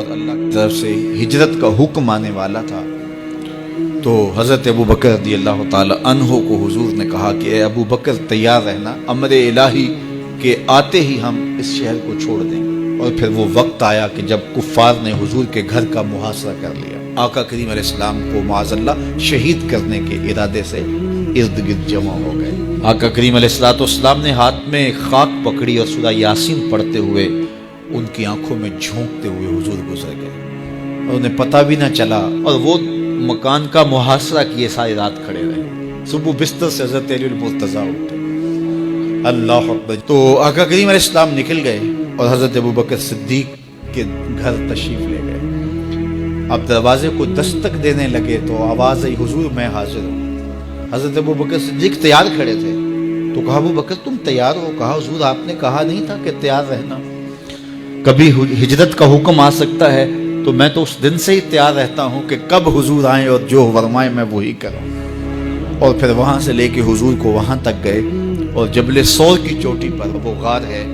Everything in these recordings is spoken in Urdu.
اور اللہ کی طرف سے ہجرت کا حکم آنے والا تھا تو حضرت ابو بکر رضی اللہ تعالی عنہ کو حضور نے کہا کہ اے ابو بکر تیار رہنا، امر الہی کے آتے ہی ہم اس شہر کو چھوڑ دیں گے۔ اور پھر وہ وقت آیا کہ جب کفار نے حضور کے گھر کا محاصرہ کر لیا، آقا کریم علیہ السلام کو معاذ اللہ شہید کرنے کے ارادے سے ارد گرد جمع ہو گئے۔ آقا کریم علیہ السلام نے ہاتھ میں خاک پکڑی اور سورہ یاسین پڑھتے ہوئے ان کی آنکھوں میں جھونکتے ہوئے حضور گزر گئے اور انہیں پتہ بھی نہ چلا، اور وہ مکان کا محاصرہ کیے ساری رات کھڑے رہے۔ صبح بستر سے حضرت علی المرتضیٰ اٹھے، اللہ اکبر۔ تو آقا کریم علیہ السلام نکل گئے اور حضرت ابو بکر صدیق کے گھر تشریف لے گئے۔ اب دروازے کو دستک دینے لگے تو آواز آئی، حضور میں حاضر ہوں۔ حضرت ابو بکر صدیق تیار کھڑے تھے تو کہا ابو بکر تم تیار ہو؟ کہا حضور آپ نے کہا نہیں تھا کہ تیار رہنا، کبھی ہجرت کا حکم آ سکتا ہے تو میں تو اس دن سے ہی تیار رہتا ہوں کہ کب حضور آئیں اور جو فرمائیں میں وہی کروں۔ اور پھر وہاں سے لے کے حضور کو وہاں تک گئے اور جبل سور کی چوٹی پر وہ غار ہے،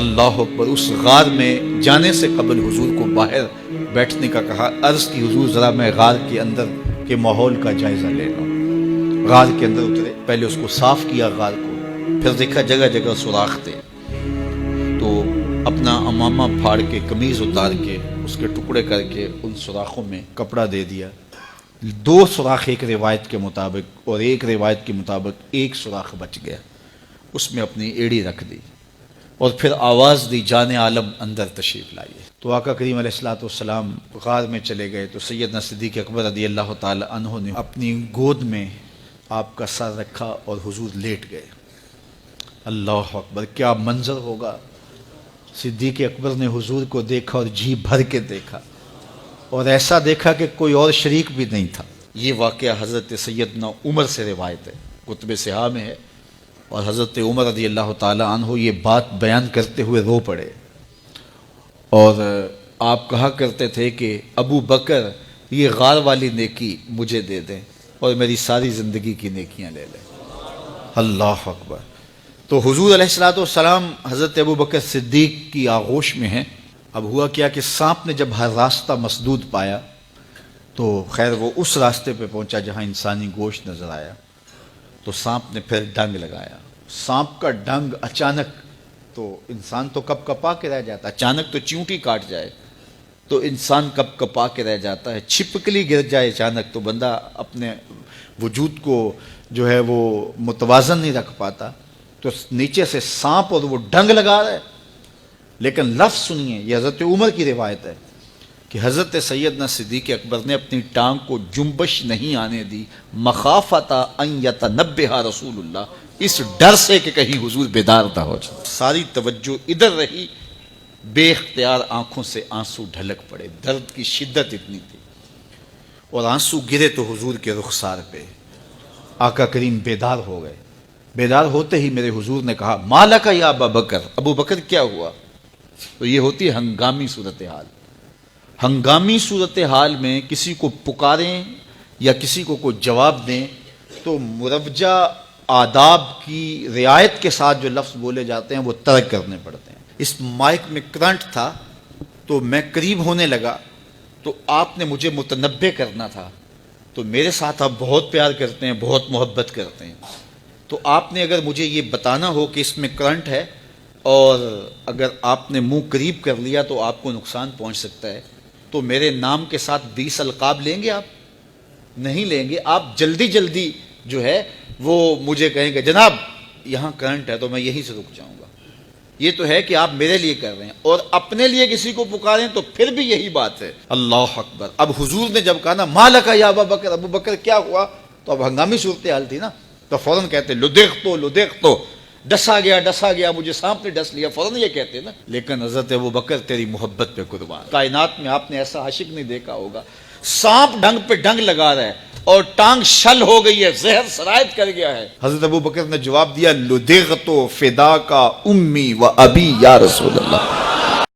اللہ اکبر، اس غار میں جانے سے قبل حضور کو باہر بیٹھنے کا کہا۔ عرض کی حضور ذرا میں غار کے اندر کے ماحول کا جائزہ لے لوں۔ غار کے اندر اترے، پہلے اس کو صاف کیا غار کو، پھر دیکھا جگہ جگہ سوراخ تھے تو اپنا امامہ پھاڑ کے قمیض اتار کے اس کے ٹکڑے کر کے ان سوراخوں میں کپڑا دے دیا۔ 2 سوراخ ایک روایت کے مطابق اور ایک روایت کے مطابق 1 سوراخ بچ گیا، اس میں اپنی ایڑی رکھ دی اور پھر آواز دی جان عالم اندر تشریف لائیے۔ تو آقا کریم علیہ السلام غار میں چلے گئے تو سیدنا صدیق اکبر رضی اللہ تعالی عنہ نے اپنی گود میں آپ کا سر رکھا اور حضور لیٹ گئے۔ اللہ اکبر، کیا منظر ہوگا! صدیق اکبر نے حضور کو دیکھا اور جی بھر کے دیکھا، اور ایسا دیکھا کہ کوئی اور شریک بھی نہیں تھا۔ یہ واقعہ حضرت سیدنا عمر سے روایت ہے، کتب صحاح میں ہے، اور حضرت عمر رضی اللہ تعالی عنہ یہ بات بیان کرتے ہوئے رو پڑے، اور آپ کہا کرتے تھے کہ ابو بکر یہ غار والی نیکی مجھے دے دیں اور میری ساری زندگی کی نیکیاں لے لیں۔ اللہ اکبر۔ تو حضور علیہ السلام حضرت ابو بکر صدیق کی آغوش میں ہیں۔ اب ہوا کیا کہ سانپ نے جب ہر راستہ مسدود پایا تو خیر وہ اس راستے پہ پہنچا جہاں انسانی گوشت نظر آیا، تو سانپ نے پھر ڈنگ لگایا۔ سانپ کا ڈنگ اچانک، تو انسان تو کپ کپا کے رہ جاتا ہے، اچانک تو چیونٹی کاٹ جائے تو انسان کپ کپا کے رہ جاتا ہے، چھپکلی گر جائے اچانک تو بندہ اپنے وجود کو جو ہے وہ متوازن نہیں رکھ پاتا، تو نیچے سے سانپ اور وہ ڈنگ لگا رہا ہے۔ لیکن لفظ سنیے، یہ حضرت عمر کی روایت ہے کہ حضرت سیدنا صدیق اکبر نے اپنی ٹانگ کو جنبش نہیں آنے دی، مخافت ان یتنبہ رسول اللہ، اس ڈر سے کہ کہیں حضور بیدار نہ ہو جائے۔ ساری توجہ ادھر رہی، بے اختیار آنکھوں سے آنسو ڈھلک پڑے، درد کی شدت اتنی تھی، اور آنسو گرے تو حضور کے رخسار پہ۔ آقا کریم بیدار ہو گئے۔ بیدار ہوتے ہی میرے حضور نے کہا مالک یا ابا بکر، ابو بکر کیا ہوا؟ تو یہ ہوتی ہے ہنگامی صورتحال۔ ہنگامی صورتحال میں کسی کو پکاریں یا کسی کو کوئی جواب دیں تو مروجہ آداب کی رعایت کے ساتھ جو لفظ بولے جاتے ہیں وہ ترک کرنے پڑتے ہیں۔ اس مائک میں کرنٹ تھا تو میں قریب ہونے لگا تو آپ نے مجھے متنبہ کرنا تھا، تو میرے ساتھ آپ بہت پیار کرتے ہیں، بہت محبت کرتے ہیں، تو آپ نے اگر مجھے یہ بتانا ہو کہ اس میں کرنٹ ہے اور اگر آپ نے منہ قریب کر لیا تو آپ کو نقصان پہنچ سکتا ہے، تو میرے نام کے ساتھ 20 القاب لیں گے؟ آپ نہیں لیں گے، آپ جلدی جلدی جو ہے وہ مجھے کہیں گے جناب یہاں کرنٹ ہے، تو میں یہیں سے رک جاؤں گا۔ یہ تو ہے کہ آپ میرے لیے کر رہے ہیں، اور اپنے لیے کسی کو پکاریں تو پھر بھی یہی بات ہے۔ اللہ اکبر۔ اب حضور نے جب کہا نا مالک یا ابا بکر، ابو بکر کیا ہوا، تو اب ہنگامی صورتحال تھی نا، تو فوراً کہتے لدغتو، ڈسا گیا، مجھے سانپ نے ڈس لیا، فوراً یہ کہتے نا۔ لیکن حضرت ابو بکر تیری محبت پہ قربان، کائنات میں آپ نے ایسا عاشق نہیں دیکھا ہوگا، سانپ ڈنگ پہ ڈنگ لگا رہا ہے اور ٹانگ شل ہو گئی ہے، زہر سرایت کر گیا ہے۔ حضرت ابو بکر نے جواب دیا لدغتو فداک امی و ابی یا رسول اللہ،